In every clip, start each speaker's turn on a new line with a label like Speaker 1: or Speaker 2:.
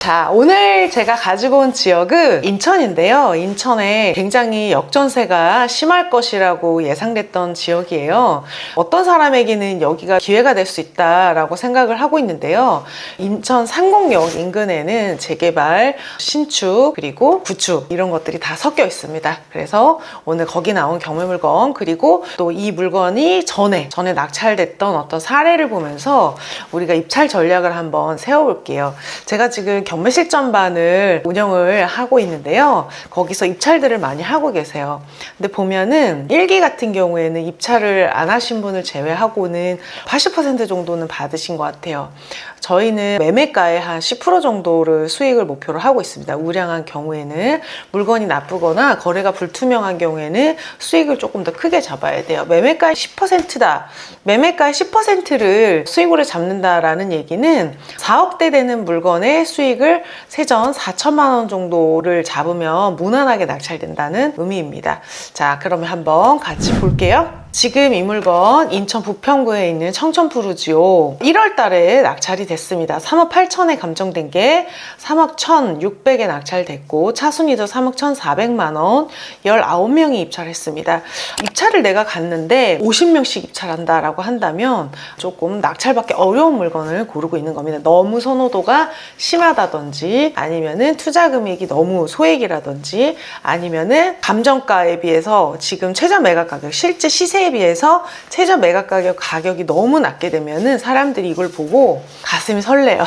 Speaker 1: 자, 오늘 제가 가지고 온 지역은 인천인데요. 인천에 굉장히 역전세가 심할 것이라고 예상됐던 지역이에요. 어떤 사람에게는 여기가 기회가 될 수 있다라고 생각을 하고 있는데요. 인천 상공역 인근에는 재개발, 신축, 그리고 구축 이런 것들이 다 섞여 있습니다. 그래서 오늘 거기 나온 경매물건 그리고 또 이 물건이 전에 낙찰됐던 어떤 사례를 보면서 우리가 입찰 전략을 한번 세워볼게요. 제가 지금 경매 실전반을 운영을 하고 있는데요. 거기서 입찰들을 많이 하고 계세요. 근데 보면은 1기 같은 경우에는 입찰을 안 하신 분을 제외하고는 80% 정도는 받으신 것 같아요. 저희는 매매가의 한 10% 정도를 수익을 목표로 하고 있습니다. 우량한 경우에는 물건이 나쁘거나 거래가 불투명한 경우에는 수익을 조금 더 크게 잡아야 돼요. 매매가의 10%다. 매매가의 10%를 수익으로 잡는다라는 얘기는 4억대 되는 물건의 수익을 세전 4천만 원 정도를 잡으면 무난하게 낙찰된다는 의미입니다. 자, 그러면 한번 같이 볼게요. 지금 이 물건 인천 부평구에 있는 청천푸르지오 1월 달에 낙찰이 됐습니다. 3억 8천에 감정된 게 3억 1,600에 낙찰됐고 차순위도 3억 1,400만 원 19명이 입찰했습니다. 입찰을 내가 갔는데 50명씩 입찰한다라고 한다면 조금 낙찰받기 어려운 물건을 고르고 있는 겁니다. 너무 선호도가 심하다든지 아니면은 투자 금액이 너무 소액이라든지 아니면은 감정가에 비해서 지금 최저 매각 가격 실제 시세에 비해서 최저 매각 가격이 너무 낮게 되면은 사람들이 이걸 보고 가슴이 설레요.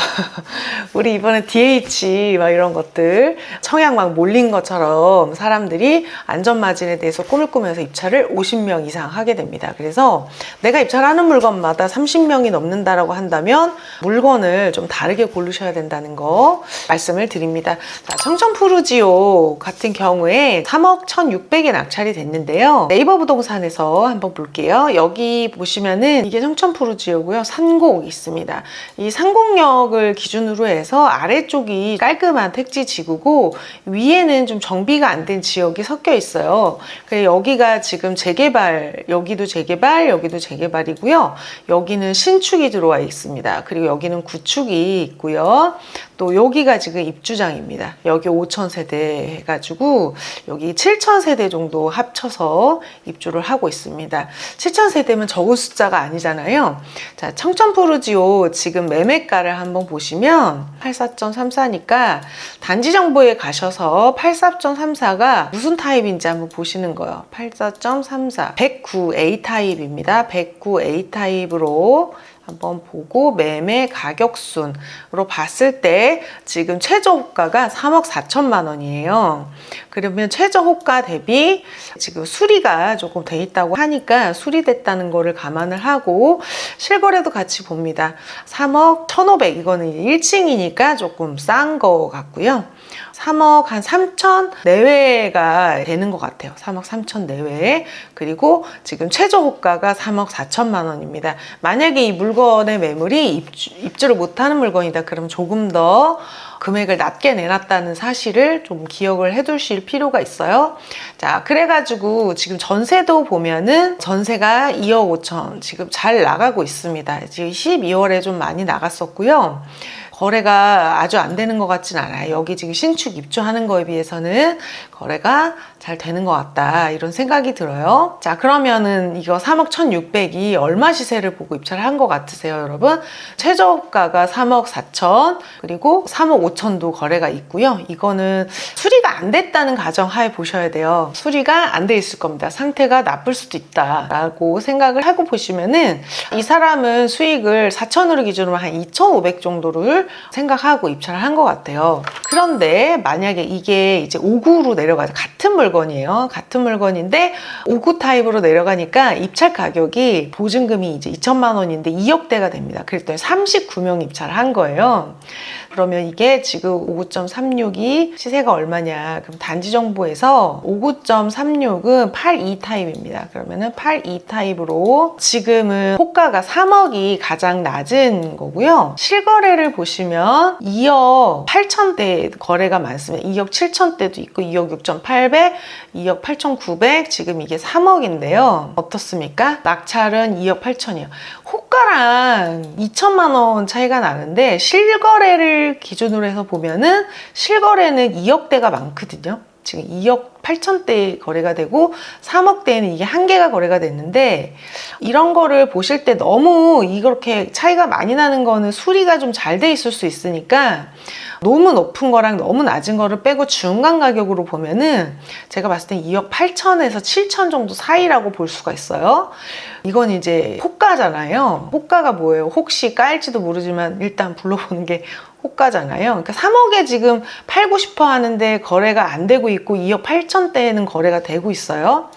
Speaker 1: 우리 이번에 DH 막 이런 것들 청약 막 몰린 것처럼 사람들이 안전마진에 대해서 꿈을 꾸면서 입찰을 50명 이상 하게 됩니다. 그래서 내가 입찰하는 물건마다 30명이 넘는다라고 한다면 물건을 좀 다르게 고르셔야 된다는 거 말씀을 드립니다. 자, 청천푸르지오 같은 경우에 3억 1,600에 낙찰이 됐는데요. 네이버 부동산에서 한번 볼게요. 여기 보시면은 이게 청천푸르지오고요. 산곡 있습니다. 이 산곡역을 기준으로 해서 아래쪽이 깔끔한 택지 지구고 위에는 좀 정비가 안 된 지역이 섞여 있어요. 그래서 여기가 지금 재개발, 여기도 재개발, 여기도 재개발이고요. 여기는 신축이 들어와 있습니다. 그리고 여기는 구축이 있고요. 또 여기가 지금 입주장입니다. 여기 5,000세대 해가지고 여기 7,000세대 정도 합쳐서 입주를 하고 있습니다. 7,000세대면 적은 숫자가 아니잖아요. 자, 청천푸르지오 지금 매매가를 한번 보시면 84.34니까 단지 정보에 가셔서 84.34가 무슨 타입인지 한번 보시는 거예요. 84.34 109A 타입입니다. 109A 타입으로 한번 보고 매매 가격순으로 봤을 때 지금 최저 호가가 3억 4천만 원이에요. 그러면 최저 호가 대비 지금 수리가 조금 돼 있다고 하니까 수리됐다는 거를 감안을 하고 실거래도 같이 봅니다. 3억 1,500 이거는 1층이니까 조금 싼 거 같고요. 3억 한 3천 내외가 되는 것 같아요. 3억 3천 내외. 그리고 지금 최저 호가가 3억 4천만 원입니다. 만약에 이 물건의 매물이 입주를 못하는 물건이다. 그럼 조금 더 금액을 낮게 내놨다는 사실을 좀 기억을 해 두실 필요가 있어요. 자, 그래가지고 지금 전세도 보면은 전세가 2억 5천 지금 잘 나가고 있습니다. 지금 12월에 좀 많이 나갔었고요. 거래가 아주 안 되는 것 같진 않아요. 여기 지금 신축 입주하는 거에 비해서는 거래가 잘 되는 것 같다 이런 생각이 들어요. 자, 그러면은 이거 3억 1,600이 얼마 시세를 보고 입찰을 한 것 같으세요, 여러분? 최저가가 3억 4천 그리고 3억 5천도 거래가 있고요. 이거는 수리가 안 됐다는 가정하에 보셔야 돼요. 수리가 안 돼 있을 겁니다. 상태가 나쁠 수도 있다라고 생각을 하고 보시면은 이 사람은 수익을 4천으로 기준으로 한 2,500 정도를 생각하고 입찰을 한 것 같아요. 그런데 만약에 이게 이제 5구로 내려가서 같은 물건이에요. 같은 물건인데 5구 타입으로 내려가니까 입찰 가격이 보증금이 이제 2천만 원인데 2억대가 됩니다. 그랬더니 39명 입찰을 한 거예요. 그러면 이게 지금 59.36이 시세가 얼마냐? 그럼 단지 정보에서 59.36은 82 타입입니다. 그러면은 82 타입으로 지금은 호가가 3억이 가장 낮은 거고요. 실거래를 보시면 2억 8천대 거래가 많습니다. 2억 7천대도 있고 2억 6,800, 2억 8,900 지금 이게 3억인데요. 어떻습니까? 낙찰은 2억 8천이에요. 호가랑 2천만 원 차이가 나는데 실거래를 실거래를 기준으로 해서 보면은 실거래는 2억대가 많거든요. 지금 2억 8천대 거래가 되고 3억대에는 이게 한 개가 거래가 됐는데, 이런 거를 보실 때 너무 이렇게 차이가 많이 나는 거는 수리가 좀 잘 돼 있을 수 있으니까 너무 높은 거랑 너무 낮은 거를 빼고 중간 가격으로 보면은 제가 봤을 땐 2억 8천에서 7천 정도 사이라고 볼 수가 있어요. 이건 이제 호가잖아요. 호가가 뭐예요? 혹시 까일지도 모르지만 일단 불러보는 게 호가잖아요. 그러니까 3억에 지금 팔고 싶어 하는데 거래가 안 되고 있고 2억 8천대에는 거래가 되고 있어요.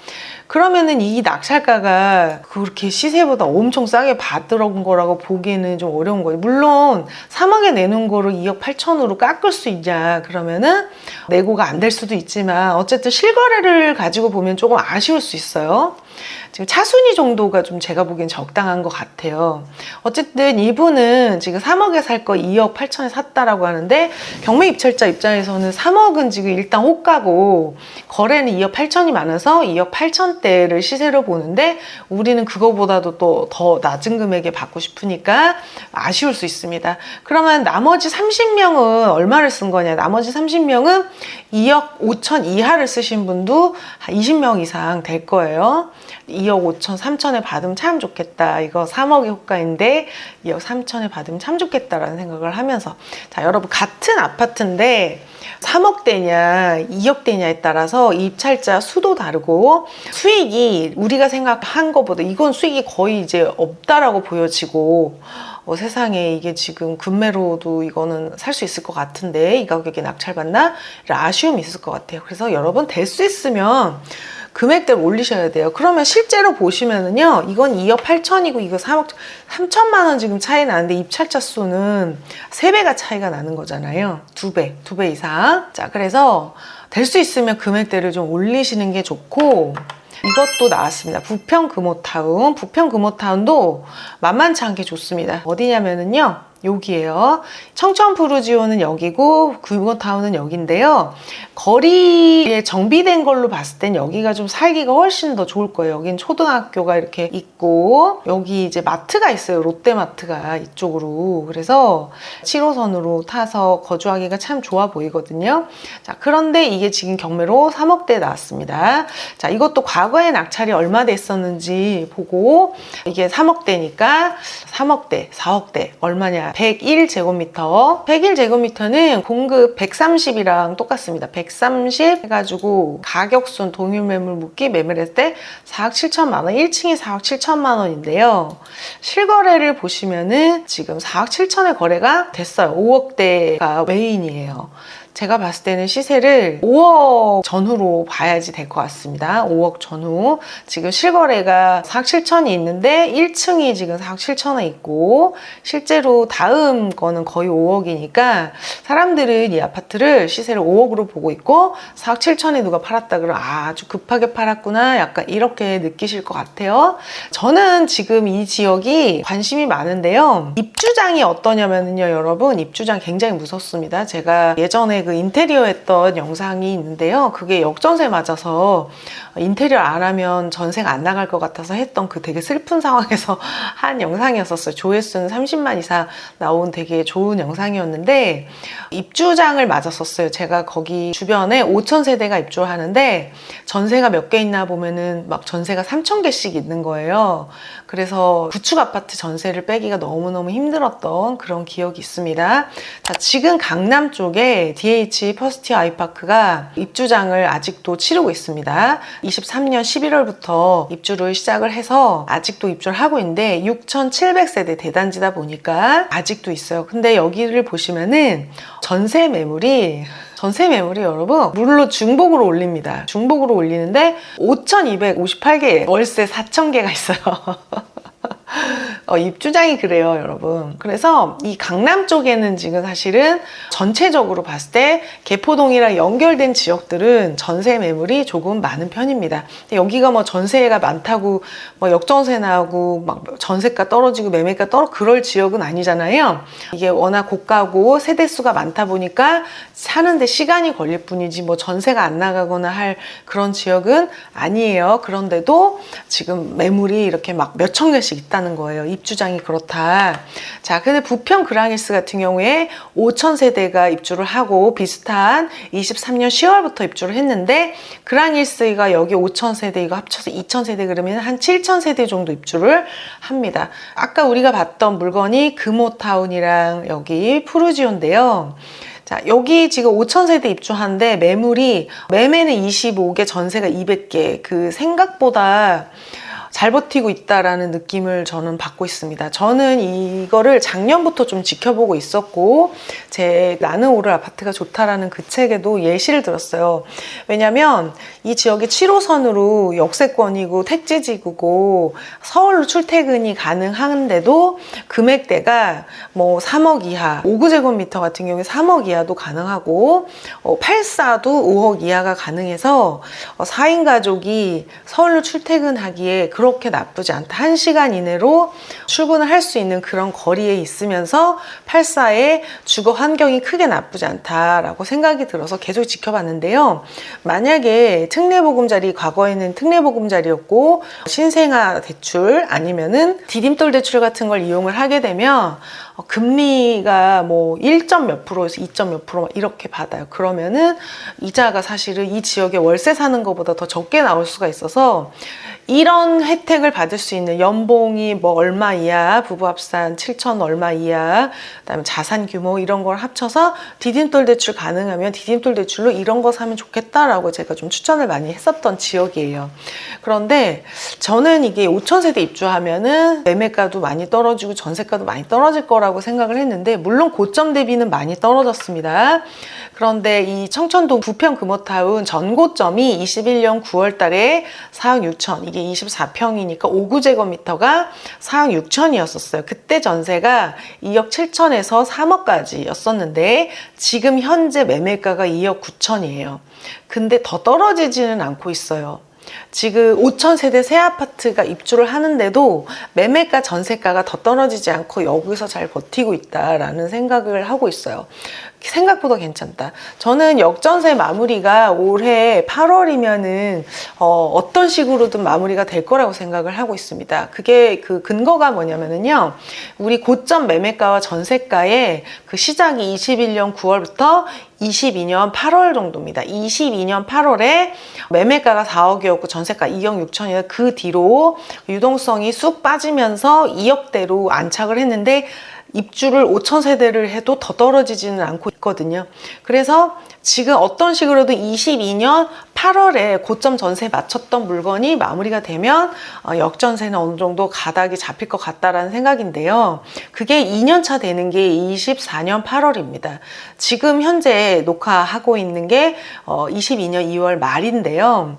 Speaker 1: 그러면은 이 낙찰가가 그렇게 시세보다 엄청 싸게 받들어온 거라고 보기에는 좀 어려운 거예요. 물론 3억에 내는 거를 2억 8천으로 깎을 수 있냐 그러면은 내고가 안 될 수도 있지만, 어쨌든 실거래를 가지고 보면 조금 아쉬울 수 있어요. 지금 차순위 정도가 좀 제가 보기엔 적당한 것 같아요. 어쨌든 이분은 지금 3억에 살 거 2억 8천에 샀다라고 하는데, 경매 입찰자 입장에서는 3억은 지금 일단 호가고 거래는 2억 8천이 많아서 2억 8천대를 시세로 보는데, 우리는 그거보다도 또 더 낮은 금액에 받고 싶으니까 아쉬울 수 있습니다. 그러면 나머지 30명은 얼마를 쓴 거냐? 나머지 30명은 2억 5천 이하를 쓰신 분도 한 20명 이상 될 거예요. 2억 5천, 3천에 받으면 참 좋겠다. 이거 3억의 호가인데 2억 3천에 받으면 참 좋겠다라는 생각을 하면서, 자, 여러분, 같은 아파트인데 3억대냐 2억대냐에 따라서 입찰자 수도 다르고 수익이 우리가 생각한 것보다 이건 수익이 거의 이제 없다라고 보여지고, 세상에 이게 지금 금매로도 이거는 살 수 있을 것 같은데 이 가격에 낙찰받나? 이런 아쉬움이 있을 것 같아요. 그래서 여러분, 될 수 있으면 금액대를 올리셔야 돼요. 그러면 실제로 보시면은요, 이건 2억 8천이고 이거 3억 3천만 원 지금 차이 나는데 입찰자 수는 3배가 차이가 나는 거잖아요. 2배 이상. 자, 그래서 될 수 있으면 금액대를 좀 올리시는 게 좋고, 이것도 나왔습니다. 부평 금호타운. 부평 금호타운도 만만치 않게 좋습니다. 어디냐면은요, 여기에요. 청천 푸르지오는 여기고 금호타운은 여기인데요. 거리에 정비된 걸로 봤을 땐 여기가 좀 살기가 훨씬 더 좋을 거예요. 여긴 초등학교가 이렇게 있고 여기 이제 마트가 있어요. 롯데마트가 이쪽으로. 그래서 7호선으로 타서 거주하기가 참 좋아 보이거든요. 자, 그런데 이게 지금 경매로 3억대 나왔습니다. 자, 이것도 과거에 낙찰이 얼마 됐었는지 보고, 이게 3억대니까 3억대, 4억대 얼마냐? 101제곱미터. 101제곱미터는 공급 130이랑 똑같습니다. 130 해가지고 가격순 동일 매물 묶기 매매했을 때 4억 7천만 원, 1층이 4억 7천만 원인데요. 실거래를 보시면은 지금 4억 7천에 거래가 됐어요. 5억대가 메인이에요. 제가 봤을 때는 시세를 5억 전후로 봐야지 될 것 같습니다. 5억 전후. 지금 실거래가 4억 7천이 있는데 1층이 지금 4억 7천에 있고, 실제로 다음 거는 거의 5억이니까 사람들은 이 아파트를 시세를 5억으로 보고 있고 4억 7천에 누가 팔았다 그러면 아주 급하게 팔았구나, 약간 이렇게 느끼실 것 같아요. 저는 지금 이 지역이 관심이 많은데요. 입주장이 어떠냐면요, 여러분, 입주장 굉장히 무섭습니다. 제가 예전에 그 인테리어 했던 영상이 있는데요. 그게 역전세 맞아서 인테리어 안 하면 전세가 안 나갈 것 같아서 했던 그 되게 슬픈 상황에서 한 영상이었었어요. 조회수는 30만 이상 나온 되게 좋은 영상이었는데, 입주장을 맞았었어요. 제가 거기 주변에 5천 세대가 입주를 하는데 전세가 몇 개 있나 보면은 막 전세가 3천 개씩 있는 거예요. 그래서 구축 아파트 전세를 빼기가 너무너무 힘들었던 그런 기억이 있습니다. 자, 지금 강남 쪽에 DH 퍼스트 아이파크가 입주장을 아직도 치르고 있습니다. 23년 11월부터 입주를 시작을 해서 아직도 입주를 하고 있는데 6,700세대 대단지다 보니까 아직도 있어요. 근데 여기를 보시면은 전세 매물이 여러분, 물론 중복으로 올립니다. 중복으로 올리는데 5,258개, 월세 4,000개가 있어요. 입주장이 그래요, 여러분. 그래서 이 강남 쪽에는 지금 사실은 전체적으로 봤을 때 개포동이랑 연결된 지역들은 전세 매물이 조금 많은 편입니다. 근데 여기가 뭐 전세가 많다고 뭐 역전세 나오고 막 전세가 떨어지고 매매가 그럴 지역은 아니잖아요. 이게 워낙 고가고 세대수가 많다 보니까 사는데 시간이 걸릴 뿐이지 뭐 전세가 안 나가거나 할 그런 지역은 아니에요. 그런데도 지금 매물이 이렇게 막 몇천 개씩 있다는 그렇다는 거예요. 입주장이 그렇다. 자, 근데 부평 그랑힐스 같은 경우에 5,000세대가 입주를 하고 비슷한 23년 10월부터 입주를 했는데 그랑힐스가 여기 5,000세대 이거 합쳐서 2,000세대 그러면 한 7,000세대 정도 입주를 합니다. 아까 우리가 봤던 물건이 금호타운이랑 여기 푸르지오인데요. 자, 여기 지금 5,000세대 입주하는데 매매는 25개, 전세가 200개. 그 생각보다 잘 버티고 있다라는 느낌을 저는 받고 있습니다. 저는 이거를 작년부터 좀 지켜보고 있었고 제 나는 오를 아파트가 좋다라는 그 책에도 예시를 들었어요. 왜냐면 이 지역이 7호선으로 역세권이고 택지지구고 서울로 출퇴근이 가능한데도 금액대가 뭐 3억 이하, 5구제곱미터 같은 경우에 3억 이하도 가능하고 84도 5억 이하가 가능해서 4인 가족이 서울로 출퇴근하기에 그렇게 나쁘지 않다. 1시간 이내로 출근을 할 수 있는 그런 거리에 있으면서 84의 주거 환경이 크게 나쁘지 않다라고 생각이 들어서 계속 지켜봤는데요. 만약에 특례보금자리, 과거에는 특례보금자리였고 신생아 대출 아니면은 디딤돌 대출 같은 걸 이용을 하게 되면 금리가 뭐 1. 몇 프로에서 2. 몇 프로 이렇게 받아요. 그러면은 이자가 사실은 이 지역에 월세 사는 것보다 더 적게 나올 수가 있어서 이런 혜택을 받을 수 있는 연봉이 뭐 얼마 이하, 부부 합산 7천 얼마 이하, 그다음에 자산 규모 이런 걸 합쳐서 디딤돌 대출 가능하면 디딤돌 대출로 이런 거 사면 좋겠다라고 제가 좀 추천을 많이 했었던 지역이에요. 그런데 저는 이게 5,000세대 입주하면은 매매가도 많이 떨어지고 전세가도 많이 떨어질 거라고 생각을 했는데 물론 고점 대비는 많이 떨어졌습니다. 그런데 이 청천동 부평 금호타운 전고점이 21년 9월 달에 4억 6천, 이게 24평이니까 5구제곱미터가 4억 6천이었었어요. 그때 전세가 2억 7천에서 3억까지였었는데 지금 현재 매매가가 2억 9천이에요. 근데 더 떨어지지는 않고 있어요. 지금 5,000세대 새 아파트가 입주를 하는데도 매매가 전세가가 더 떨어지지 않고 여기서 잘 버티고 있다라는 생각을 하고 있어요. 생각보다 괜찮다. 저는 역전세 마무리가 올해 8월이면은 어떤 식으로든 마무리가 될 거라고 생각을 하고 있습니다. 그게 그 근거가 뭐냐면은요. 우리 고점 매매가와 전세가의 그 시작이 21년 9월부터 22년 8월 정도입니다. 22년 8월에 매매가가 4억이었고 전세가 2억 6천이다. 그 뒤로 유동성이 쑥 빠지면서 2억대로 안착을 했는데 입주를 5,000세대를 해도 더 떨어지지는 않고 있거든요. 그래서 지금 어떤 식으로든 22년 8월에 고점 전세에 맞췄던 물건이 마무리가 되면 역전세는 어느 정도 가닥이 잡힐 것 같다라는 생각인데요. 그게 2년차 되는 게 24년 8월입니다. 지금 현재 녹화하고 있는 게 22년 2월 말인데요.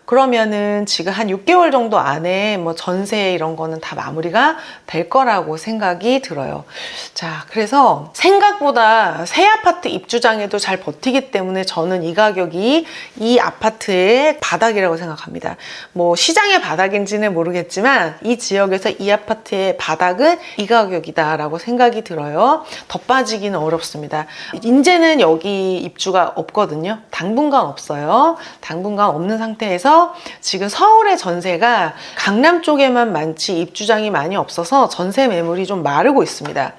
Speaker 1: 그러면은 지금 한 6개월 정도 안에 뭐 전세 이런 거는 다 마무리가 될 거라고 생각이 들어요. 자, 그래서 생각보다 새 아파트 입주장에도 잘 버티기 때문에 저는 이 가격이 이 아파트의 바닥이라고 생각합니다. 뭐 시장의 바닥인지는 모르겠지만 이 지역에서 이 아파트의 바닥은 이 가격이다라고 생각이 들어요. 더 빠지기는 어렵습니다. 이제는 여기 입주가 없거든요. 당분간 없어요. 당분간 없는 상태에서 지금 서울의 전세가 강남 쪽에만 많지 입주장이 많이 없어서 전세 매물이 좀 마르고 있습니다.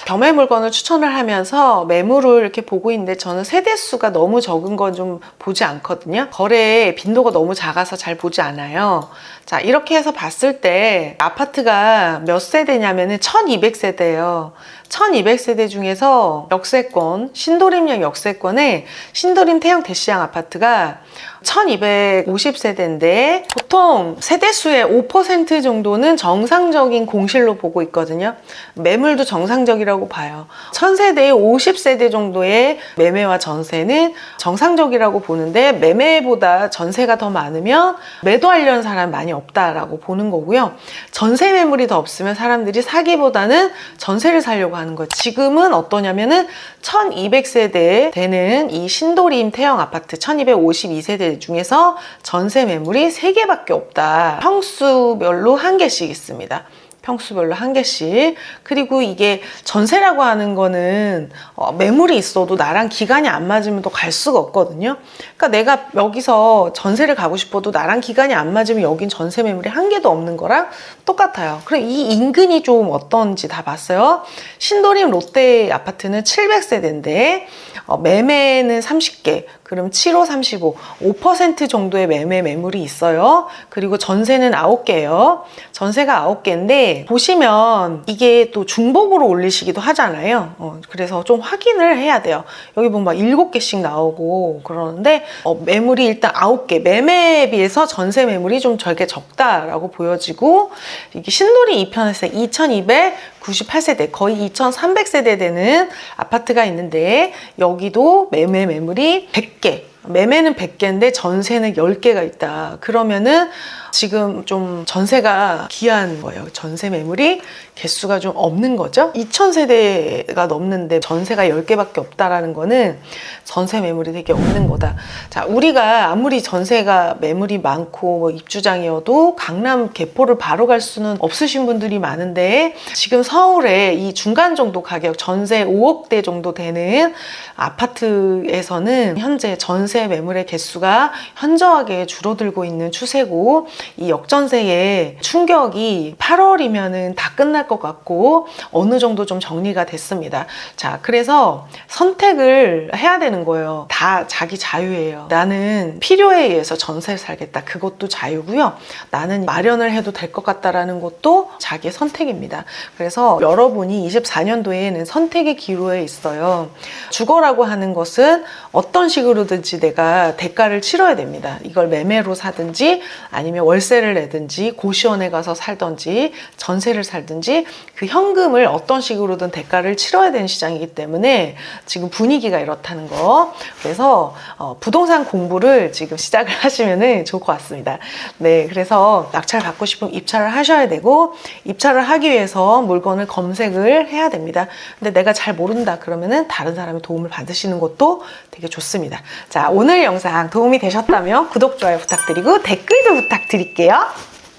Speaker 1: 겸해 물건을 추천을 하면서 매물을 이렇게 보고 있는데 저는 세대수가 너무 적은 건 좀 보지 않거든요. 거래의 빈도가 너무 작아서 잘 보지 않아요. 자, 이렇게 해서 봤을 때 아파트가 몇 세대냐면은 1200세대예요. 1200세대 중에서 역세권, 신도림역 역세권에 신도림 태형 대시양 아파트가 1250세대인데 보통 세대수의 5% 정도는 정상적인 공실로 보고 있거든요. 매물도 정상적이라고 봐요. 1000세대에 50세대 정도의 매매와 전세는 정상적이라고 보는데 매매보다 전세가 더 많으면 매도하려는 사람이 많이 없다라고 보는 거고요. 전세 매물이 더 없으면 사람들이 사기보다는 전세를 사려고 하는 거예요. 지금은 어떠냐면은 1200세대 되는 이 신도림 태형 아파트 1252세대 중에서 전세 매물이 3개밖에 없다. 평수별로 1개씩 있습니다. 평수별로 1개씩. 그리고 이게 전세라고 하는 거는 매물이 있어도 나랑 기간이 안 맞으면 또 갈 수가 없거든요. 그러니까 내가 여기서 전세를 가고 싶어도 나랑 기간이 안 맞으면 여긴 전세 매물이 1개도 없는 거랑 똑같아요. 그럼 이 인근이 좀 어떤지 다 봤어요. 신도림 롯데 아파트는 700세대인데 매매는 30개, 그럼 7호 35, 5% 정도의 매물이 있어요. 그리고 전세는 9개예요. 전세가 9개인데 보시면 이게 또 중복으로 올리시기도 하잖아요. 그래서 좀 확인을 해야 돼요. 여기 보면 막 7개씩 나오고 그러는데 매물이 일단 9개, 매매에 비해서 전세 매물이 좀 되게 적다라고 보여지고, 이게 신도리 2편에서 2298세대, 거의 2300세대 되는 아파트가 있는데 여기도 매물이 100개, 매매는 100개인데 전세는 10개가 있다. 그러면은 지금 좀 전세가 귀한 거예요. 전세 매물이 개수가 좀 없는 거죠. 2000세대가 넘는데 전세가 10개밖에 없다라는 거는 전세 매물이 되게 없는 거다. 자, 우리가 아무리 전세가 매물이 많고 뭐 입주장이어도 강남 개포를 바로 갈 수는 없으신 분들이 많은데, 지금 서울에 이 중간 정도 가격, 전세 5억대 정도 되는 아파트에서는 현재 전세 매물의 개수가 현저하게 줄어들고 있는 추세고, 이 역전세의 충격이 8월이면은 다 끝날 것 같고 어느 정도 좀 정리가 됐습니다. 자, 그래서 선택을 해야 되는 거예요. 다 자기 자유예요. 나는 필요에 의해서 전세를 살겠다, 그것도 자유고요. 나는 마련을 해도 될 것 같다라는 것도 자기의 선택입니다. 그래서 여러분이 24년도에는 선택의 기로에 있어요. 주거라고 하는 것은 어떤 식으로든지 내가 대가를 치러야 됩니다. 이걸 매매로 사든지 아니면 월세를 내든지 고시원에 가서 살든지 전세를 살든지 그 현금을 어떤 식으로든 대가를 치러야 되는 시장이기 때문에 지금 분위기가 이렇다는 거. 그래서 부동산 공부를 지금 시작을 하시면 좋을 것 같습니다. 네, 그래서 낙찰 받고 싶으면 입찰을 하셔야 되고, 입찰을 하기 위해서 물건을 검색을 해야 됩니다. 근데 내가 잘 모른다 그러면은 다른 사람의 도움을 받으시는 것도 되게 좋습니다. 자, 오늘 영상 도움이 되셨다면 구독, 좋아요 부탁드리고 댓글도 부탁드릴게요.